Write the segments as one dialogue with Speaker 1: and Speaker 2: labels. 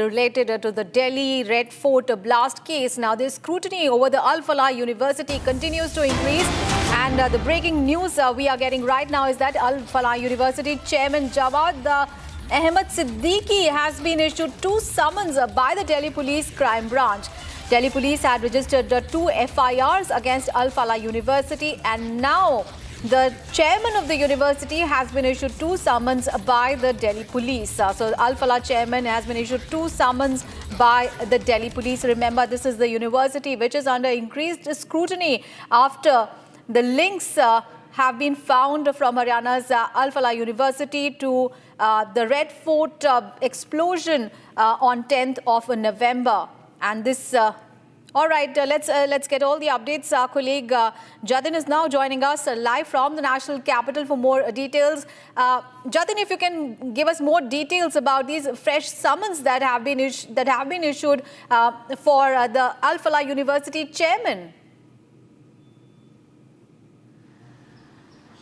Speaker 1: Related to the Delhi Red Fort blast case. Now, the scrutiny over the Al Falah University continues to increase. And the breaking news we are getting right now is that Al Falah University Chairman Jawad Ahmed Siddiqui has been issued 2 summons by the Delhi Police Crime Branch. Delhi Police had registered 2 FIRs against Al Falah University, and now the chairman of the university has been issued 2 summons by the Delhi Police. So Al Falah chairman has been issued 2 summons by the Delhi Police. Remember, this is the university which is under increased scrutiny after the links have been found from Haryana's Al Falah University to the Red Fort explosion on 10th of November. And this all right, let's get all the updates. Our colleague Jatin is now joining us live from the National Capital for more details. Jatin, if you can give us more details about these fresh summons that have been issued for the Al Falah University chairman.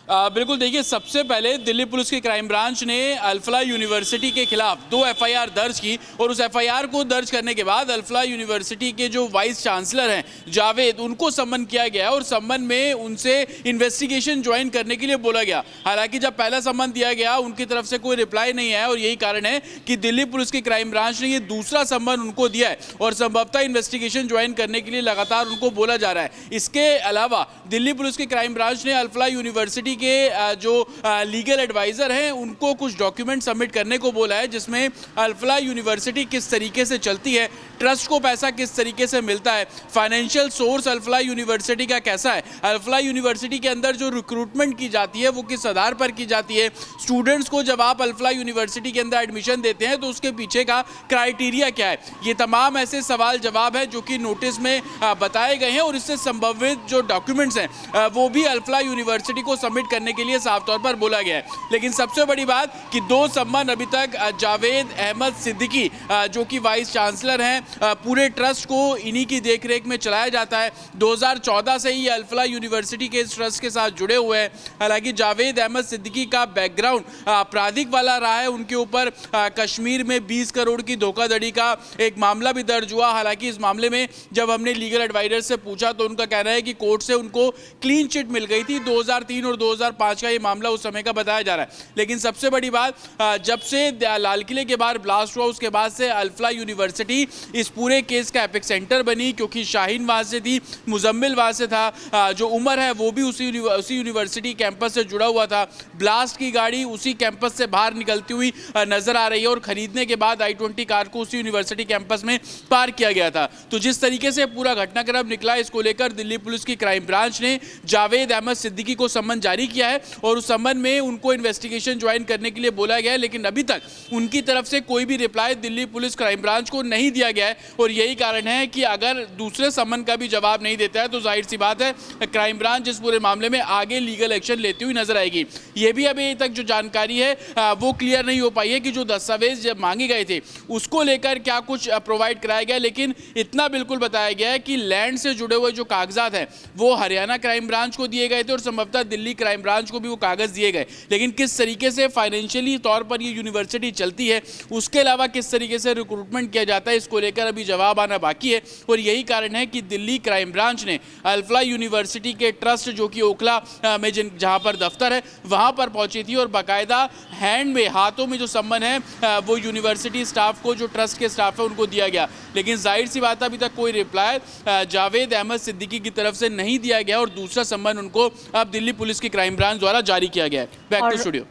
Speaker 2: बिल्कुल, देखिए, सबसे पहले Delhi police की crime branch ने अल फलाह university के खिलाफ 2 FIR दर्ज की और उस FIR को दर्ज करने के बाद अल फलाह यूनिवर्सिटी के जो वाइस चांसलर हैं जावेद, उनको सम्मन किया गया और सम्मन में उनसे इन्वेस्टिगेशन ज्वाइन करने के लिए बोला गया। हालांकि जब पहला सम्मन दिया गया उनकी तरफ से कोई रिप्लाई नहीं आया और यही कारण है कि दिल्ली पुलिस की क्राइम ब्रांच ने ये दूसरा सम्मन उनको दिया है और संभवतः इन्वेस्टिगेशन ज्वाइन करने के लिए लगातार उनको बोला जा रहा है। इसके अलावा दिल्ली पुलिस की क्राइम ब्रांच ने अल फलाह यूनिवर्सिटी के जो लीगल एडवाइजर हैं उनको कुछ डॉक्यूमेंट सबमिट करने को बोला है, जिसमें अल फलाह यूनिवर्सिटी किस तरीके से चलती है, ट्रस्ट को पैसा किस तरीके से मिलता है, फाइनेंशियल सोर्स अल फलाह यूनिवर्सिटी का कैसा है, अल फलाह यूनिवर्सिटी के अंदर जो रिक्रूटमेंट की जाती है वो किस आधार पर की जाती है, स्टूडेंट्स को जब आप अल फलाह यूनिवर्सिटी के अंदर एडमिशन देते हैं तो उसके पीछे का क्राइटेरिया क्या है। ये तमाम ऐसे सवाल जवाब है जो कि नोटिस में बताए गए हैं और इससे संबंधित जो डॉक्यूमेंट्स हैं वो भी अल फलाह यूनिवर्सिटी को सबमिट करने के लिए साफ तौर पर बोला गया है। लेकिन सबसे बड़ी बात कि 2 सम्मन अभी तक जावेद अहमद सिद्दीकी जो कि वाइस चांसलर हैं, पूरे ट्रस्ट को इन्हीं की देखरेख में चलाया जाता है। 2014 से ही अल फलाह यूनिवर्सिटी के इस ट्रस्ट के साथ जुड़े हुए हैं। हालांकि जावेद अहमद सिद्दीकी का बैकग्राउंड आपराधिक वाला रहा है। उनके ऊपर कश्मीर में 20 करोड़ की धोखाधड़ी का एक मामला भी दर्ज हुआ। हालांकि इस मामले में जब हमने लीगल एडवाइजर से पूछा तो उनका कहना है कि कोर्ट से उनको क्लीन चिट मिल गई थी। 2003 और 2005 का ये मामला उस समय का बताया जा रहा है। लेकिन सबसे बड़ी बात, जब से लाल किले के बाहर ब्लास्ट हुआ उसके बाद से अल फलाह यूनिवर्सिटी इस पूरे केस का एपिक सेंटर बनी, क्योंकि शाहीन वहां से थी, मुजम्मिल वहां से था, जो उमर है वो भी उसी यूनिवर्सिटी कैंपस से जुड़ा हुआ था। ब्लास्ट की गाड़ी उसी कैंपस से बाहर निकलती हुई नजर आ रही है और खरीदने के बाद I-20 कार को उसी यूनिवर्सिटी कैंपस में पार्क किया गया था। तो जिस तरीके से पूरा घटनाक्रम निकला, इसको लेकर दिल्ली पुलिस की क्राइम ब्रांच ने जावेद अहमद सिद्दीकी को सम्मन जारी किया है और उस सम्मन में उनको इन्वेस्टिगेशन ज्वाइन करने के लिए बोला गया है। लेकिन अभी तक उनकी तरफ से कोई भी reply Delhi police crime branch को नहीं दिया गया है और यही कारण है कि अगर दूसरे सम्मन का भी जवाब नहीं देता है तो जाहिर सी बात है क्राइम ब्रांच इस पूरे मामले में आगे लीगल एक्शन लेती हुई नजर आएगी। ये भी अभी तक जो जानकारी है वो क्लियर नहीं हो पाई है कि जो दस्तावेज जब मांगे गए थे उसको लेकर क्या कुछ प्रोवाइड कराया गया। लेकिन इतना बिल्कुल बताया गया है कि लैंड से जुड़े हुए जो कागजात हैं वो हरियाणा क्राइम ब्रांच को दिए गए थे और संभवतः दिल्ली क्राइम ब्रांच को भी वो कागज दिए गए। लेकिन किस तरीके से फाइनेंशियली तौर पर ये यूनिवर्सिटी चलती है, उसके अलावा किस तरीके से रिक्रूटमेंट किया जाता है, इसको लेकर अभी जवाब आना बाकी है। और यही कारण है कि दिल्ली क्राइम ब्रांच ने अल फलाह यूनिवर्सिटी के ट्रस्ट जो कि ओखला में जहां पर दफ्तर है वहां पर पहुंची थी और बाकायदा हैंड में, हाथों में जो सम्मन है वो यूनिवर्सिटी स्टाफ को, जो ट्रस्ट के स्टाफ है उनको दिया गया। लेकिन जाहिर सी बात है अभी तक कोई रिप्लाई जावेद अहमद सिद्दीकी की तरफ से नहीं दिया गया और दूसरा सम्मन उनको अब दिल्ली पुलिस की क्राइम ब्रांच द्वारा जारी किया गया है। Back to studio.